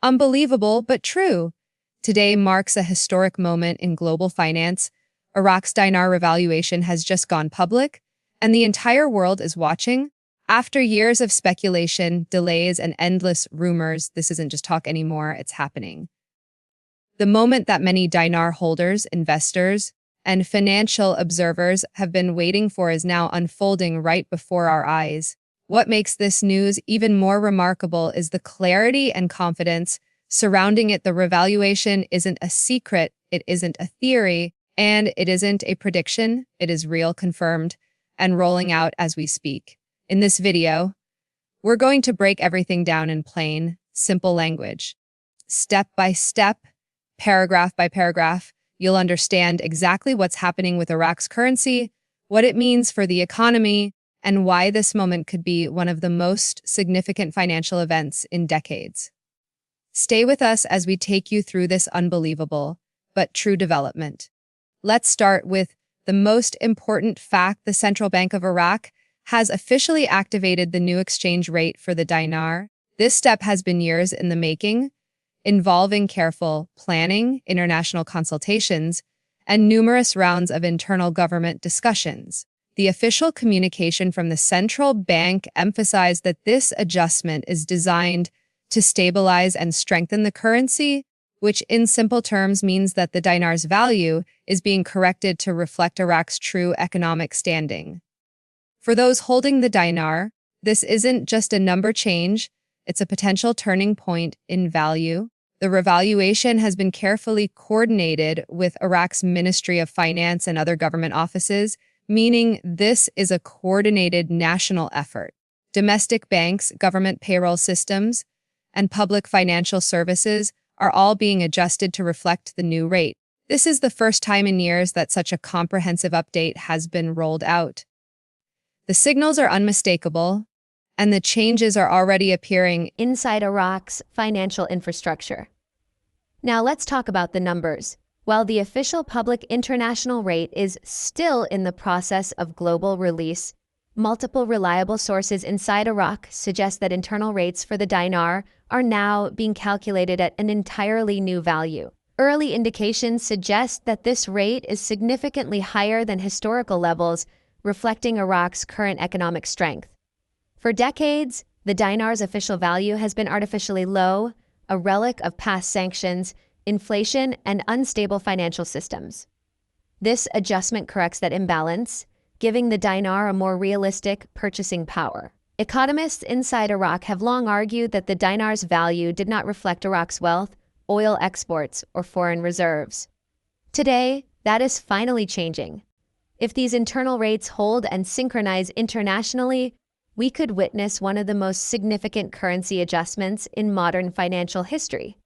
Unbelievable, but true. Today marks a historic moment in global finance. Iraq's dinar revaluation has just gone public, and the entire world is watching. After years of speculation, delays, and endless rumors, this isn't just talk anymore, it's happening. The moment that many dinar holders, investors, and financial observers have been waiting for is now unfolding right before our eyes. What makes this news even more remarkable is the clarity and confidence surrounding it. The revaluation isn't a secret, it isn't a theory, and it isn't a prediction. It is real, confirmed, and rolling out as we speak. In this video, we're going to break everything down in plain, simple language. Step by step, paragraph by paragraph, you'll understand exactly what's happening with Iraq's currency, what it means for the economy, and why this moment could be one of the most significant financial events in decades. Stay with us as we take you through this unbelievable but true development. Let's start with the most important fact. The Central Bank of Iraq has officially activated the new exchange rate for the dinar. This step has been years in the making, involving careful planning, international consultations, and numerous rounds of internal government discussions. The official communication from the central bank emphasized that this adjustment is designed to stabilize and strengthen the currency, which in simple terms means that the dinar's value is being corrected to reflect Iraq's true economic standing. For those holding the dinar, this isn't just a number change, it's a potential turning point in value. The revaluation has been carefully coordinated with Iraq's Ministry of Finance and other government offices, meaning this is a coordinated national effort. Domestic banks, government payroll systems, and public financial services are all being adjusted to reflect the new rate. This is the first time in years that such a comprehensive update has been rolled out. The signals are unmistakable, and the changes are already appearing inside Iraq's financial infrastructure. Now let's talk about the numbers. While the official public international rate is still in the process of global release, multiple reliable sources inside Iraq suggest that internal rates for the dinar are now being calculated at an entirely new value. Early indications suggest that this rate is significantly higher than historical levels, reflecting Iraq's current economic strength. For decades, the dinar's official value has been artificially low, a relic of past sanctions, inflation, and unstable financial systems. This adjustment corrects that imbalance, giving the dinar a more realistic purchasing power. Economists inside Iraq have long argued that the dinar's value did not reflect Iraq's wealth, oil exports, or foreign reserves. Today, that is finally changing. If these internal rates hold and synchronize internationally, we could witness one of the most significant currency adjustments in modern financial history.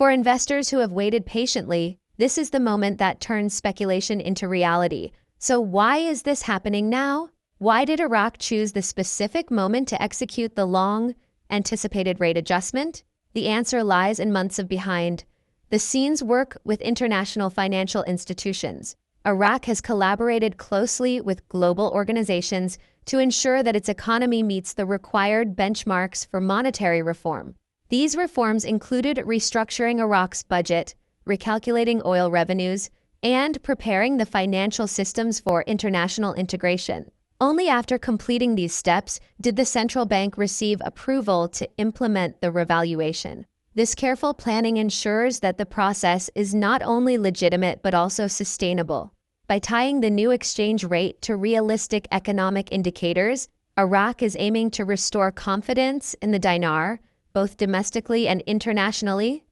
For investors who have waited patiently, this is the moment that turns speculation into reality. So why is this happening now? Why did Iraq choose the specific moment to execute the long-anticipated rate adjustment? The answer lies in months of behind-the-scenes work with international financial institutions. Iraq has collaborated closely with global organizations to ensure that its economy meets the required benchmarks for monetary reform. These reforms included restructuring Iraq's budget, recalculating oil revenues, and preparing the financial systems for international integration. Only after completing these steps did the central bank receive approval to implement the revaluation. This careful planning ensures that the process is not only legitimate but also sustainable. By tying the new exchange rate to realistic economic indicators, Iraq is aiming to restore confidence in the dinar, both domestically and internationally.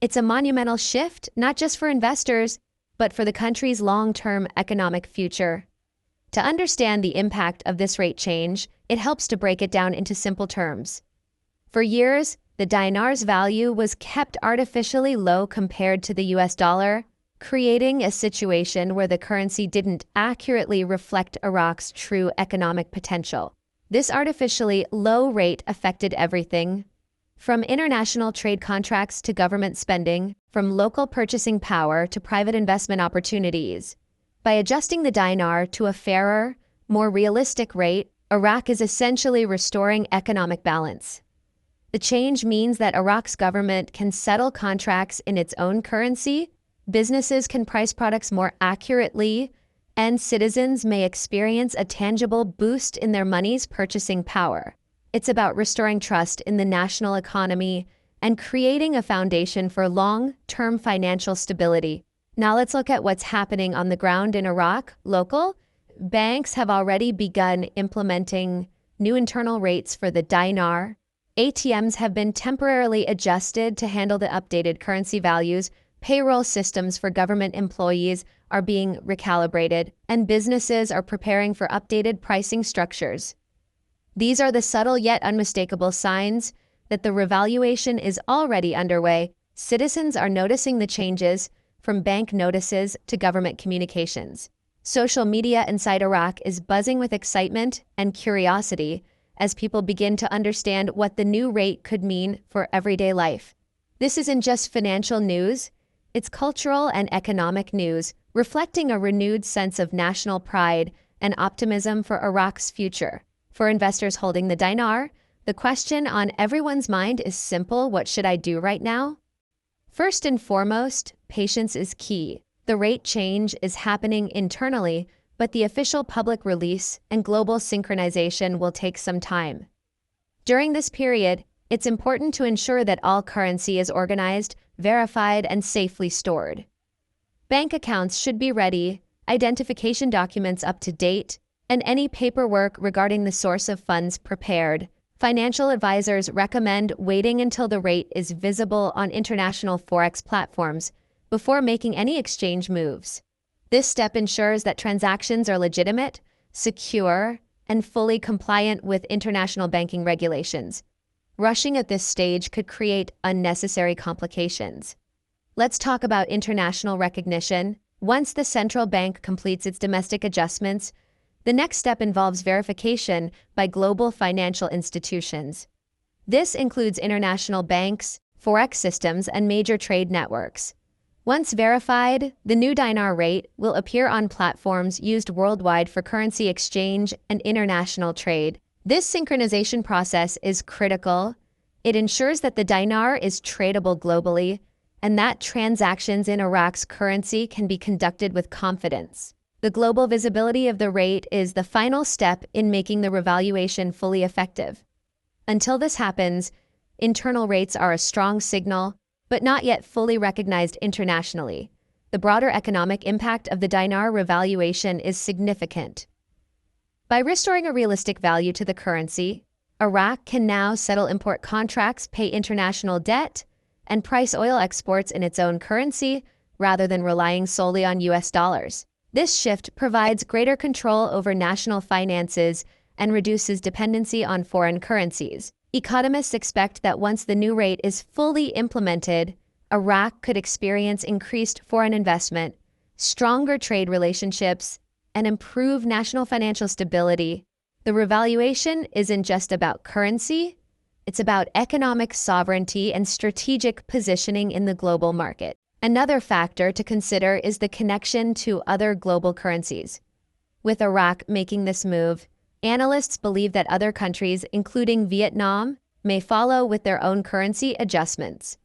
It's a monumental shift, not just for investors, but for the country's long-term economic future. To understand the impact of this rate change, it helps to break it down into simple terms. For years, the dinar's value was kept artificially low compared to the US dollar, creating a situation where the currency didn't accurately reflect Iraq's true economic potential. This artificially low rate affected everything, from international trade contracts to government spending, from local purchasing power to private investment opportunities. By adjusting the dinar to a fairer, more realistic rate, Iraq is essentially restoring economic balance. The change means that Iraq's government can settle contracts in its own currency, businesses can price products more accurately, and citizens may experience a tangible boost in their money's purchasing power. It's about restoring trust in the national economy and creating a foundation for long-term financial stability. Now let's look at what's happening on the ground in Iraq. Local banks have already begun implementing new internal rates for the dinar. ATMs have been temporarily adjusted to handle the updated currency values. Payroll systems for government employees are being recalibrated, and businesses are preparing for updated pricing structures. These are the subtle yet unmistakable signs that the revaluation is already underway. Citizens are noticing the changes, from bank notices to government communications. Social media inside Iraq is buzzing with excitement and curiosity as people begin to understand what the new rate could mean for everyday life. This isn't just financial news, it's cultural and economic news, reflecting a renewed sense of national pride and optimism for Iraq's future. For investors holding the dinar, the question on everyone's mind is simple: what should I do right now? First and foremost, patience is key. The rate change is happening internally, but the official public release and global synchronization will take some time. During this period, it's important to ensure that all currency is organized, verified, and safely stored. Bank accounts should be ready, identification documents up to date, and any paperwork regarding the source of funds prepared. Financial advisors recommend waiting until the rate is visible on international forex platforms before making any exchange moves. This step ensures that transactions are legitimate, secure, and fully compliant with international banking regulations. Rushing at this stage could create unnecessary complications. Let's talk about international recognition. Once the central bank completes its domestic adjustments, the next step involves verification by global financial institutions. This includes international banks, forex systems, and major trade networks. Once verified, the new dinar rate will appear on platforms used worldwide for currency exchange and international trade. This synchronization process is critical. It ensures that the dinar is tradable globally and that transactions in Iraq's currency can be conducted with confidence. The global visibility of the rate is the final step in making the revaluation fully effective. Until this happens, internal rates are a strong signal, but not yet fully recognized internationally. The broader economic impact of the dinar revaluation is significant. By restoring a realistic value to the currency, Iraq can now settle import contracts, pay international debt, and price oil exports in its own currency rather than relying solely on US dollars. This shift provides greater control over national finances and reduces dependency on foreign currencies. Economists expect that once the new rate is fully implemented, Iraq could experience increased foreign investment, stronger trade relationships, and improved national financial stability. The revaluation isn't just about currency, it's about economic sovereignty and strategic positioning in the global market. Another factor to consider is the connection to other global currencies. With Iraq making this move, analysts believe that other countries, including Vietnam, may follow with their own currency adjustments.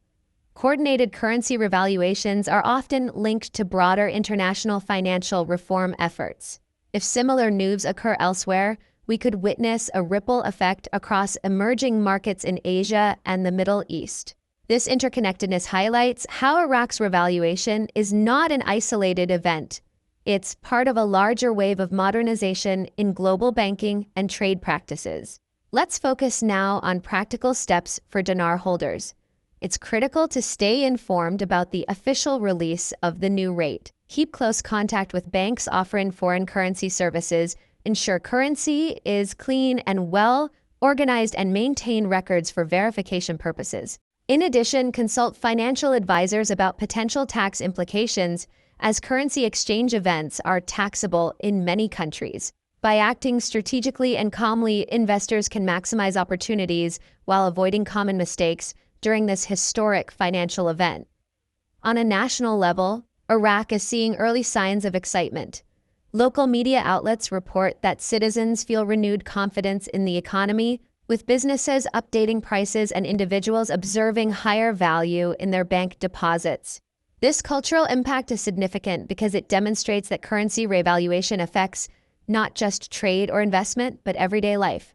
Coordinated currency revaluations are often linked to broader international financial reform efforts. If similar moves occur elsewhere, we could witness a ripple effect across emerging markets in Asia and the Middle East. This interconnectedness highlights how Iraq's revaluation is not an isolated event. It's part of a larger wave of modernization in global banking and trade practices. Let's focus now on practical steps for dinar holders. It's critical to stay informed about the official release of the new rate. Keep close contact with banks offering foreign currency services, ensure currency is clean and well organized, and maintain records for verification purposes. In addition, consult financial advisors about potential tax implications, as currency exchange events are taxable in many countries. By acting strategically and calmly, investors can maximize opportunities while avoiding common mistakes during this historic financial event. On a national level, Iraq is seeing early signs of excitement. Local media outlets report that citizens feel renewed confidence in the economy, with businesses updating prices and individuals observing higher value in their bank deposits. This cultural impact is significant because it demonstrates that currency revaluation affects not just trade or investment, but everyday life.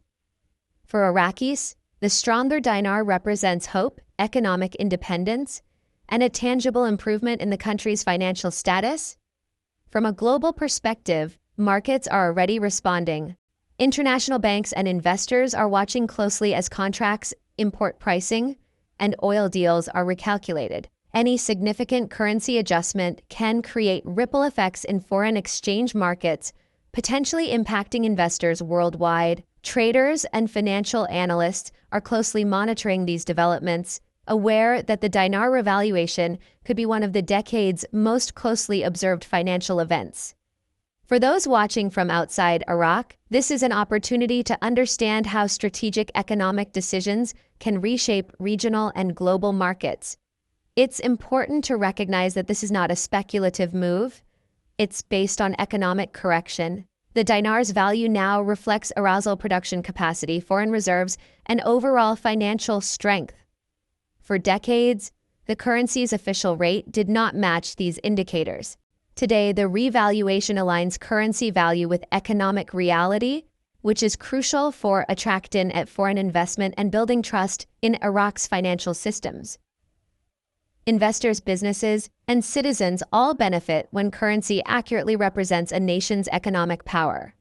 For Iraqis, the stronger dinar represents hope, economic independence, and a tangible improvement in the country's financial status. From a global perspective, markets are already responding. International banks and investors are watching closely as contracts, import pricing, and oil deals are recalculated. Any significant currency adjustment can create ripple effects in foreign exchange markets, potentially impacting investors worldwide. Traders and financial analysts are closely monitoring these developments, aware that the dinar revaluation could be one of the decade's most closely observed financial events. For those watching from outside Iraq, this is an opportunity to understand how strategic economic decisions can reshape regional and global markets. It's important to recognize that this is not a speculative move. It's based on economic correction. The dinar's value now reflects arousal production capacity, foreign reserves, and overall financial strength. For decades, the currency's official rate did not match these indicators. Today, the revaluation aligns currency value with economic reality, which is crucial for attracting foreign investment and building trust in Iraq's financial systems. Investors, businesses, and citizens all benefit when currency accurately represents a nation's economic power.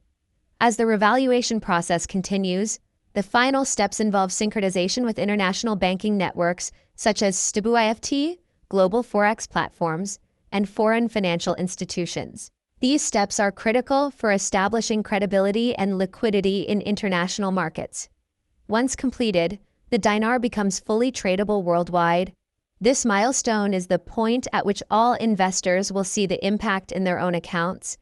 As the revaluation process continues, the final steps involve synchronization with international banking networks such as STBUIFT, global forex platforms, and foreign financial institutions. These steps are critical for establishing credibility and liquidity in international markets. Once completed, the dinar becomes fully tradable worldwide. This milestone is the point at which all investors will see the impact in their own accounts,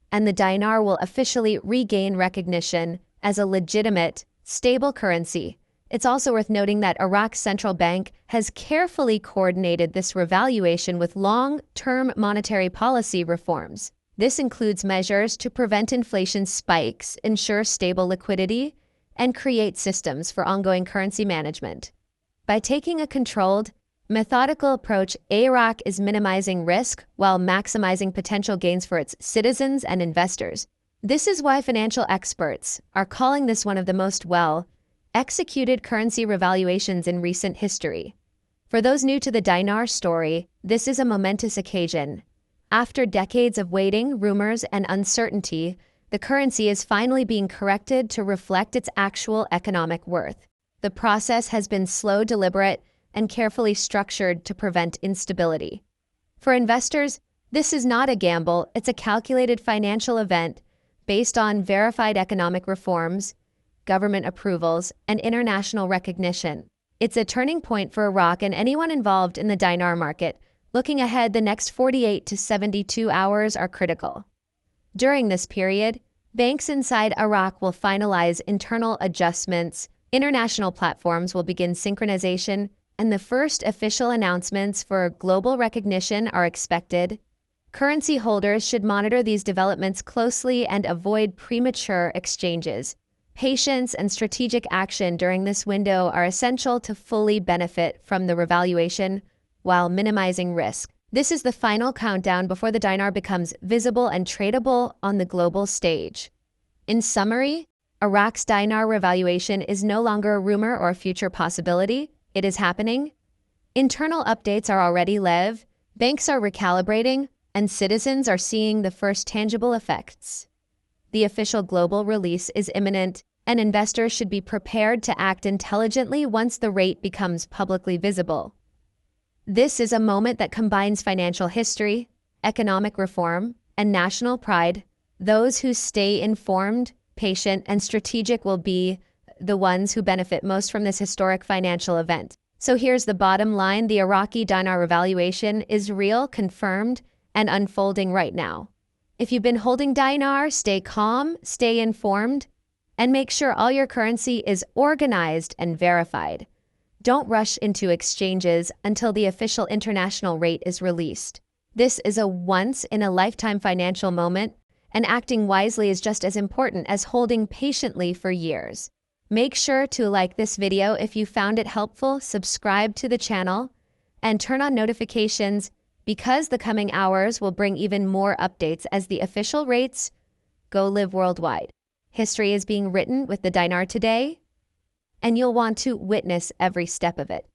and the dinar will officially regain recognition as a legitimate, stable currency. It's also worth noting that Iraq's central bank has carefully coordinated this revaluation with long-term monetary policy reforms. This includes measures to prevent inflation spikes, ensure stable liquidity, and create systems for ongoing currency management. By taking a controlled, methodical approach, Iraq is minimizing risk while maximizing potential gains for its citizens and investors. This is why financial experts are calling this one of the most well-executed currency revaluations in recent history. For those new to the dinar story, this is a momentous occasion. After decades of waiting, rumors, and uncertainty, the currency is finally being corrected to reflect its actual economic worth. The process has been slow, deliberate, and carefully structured to prevent instability. For investors, this is not a gamble, it's a calculated financial event based on verified economic reforms, government approvals, and international recognition. It's a turning point for Iraq and anyone involved in the dinar market. Looking ahead, the next 48 to 72 hours are critical. During this period, banks inside Iraq will finalize internal adjustments, international platforms will begin synchronization, and the first official announcements for global recognition are expected. Currency holders should monitor these developments closely and avoid premature exchanges. Patience and strategic action during this window are essential to fully benefit from the revaluation while minimizing risk. This is the final countdown before the dinar becomes visible and tradable on the global stage. In summary, Iraq's dinar revaluation is no longer a rumor or a future possibility. It is happening. Internal updates are already live, banks are recalibrating, and citizens are seeing the first tangible effects. The official global release is imminent, and investors should be prepared to act intelligently once the rate becomes publicly visible. This is a moment that combines financial history, economic reform, and national pride. Those who stay informed, patient, and strategic will be the ones who benefit most from this historic financial event. So here's the bottom line. The Iraqi dinar revaluation is real, confirmed, and unfolding right now. If you've been holding dinar, stay calm, stay informed, and make sure all your currency is organized and verified. Don't rush into exchanges until the official international rate is released. This is a once-in-a-lifetime financial moment, and acting wisely is just as important as holding patiently for years. Make sure to like this video if you found it helpful, subscribe to the channel, and turn on notifications because the coming hours will bring even more updates as the official rates go live worldwide. History is being written with the dinar today, and you'll want to witness every step of it.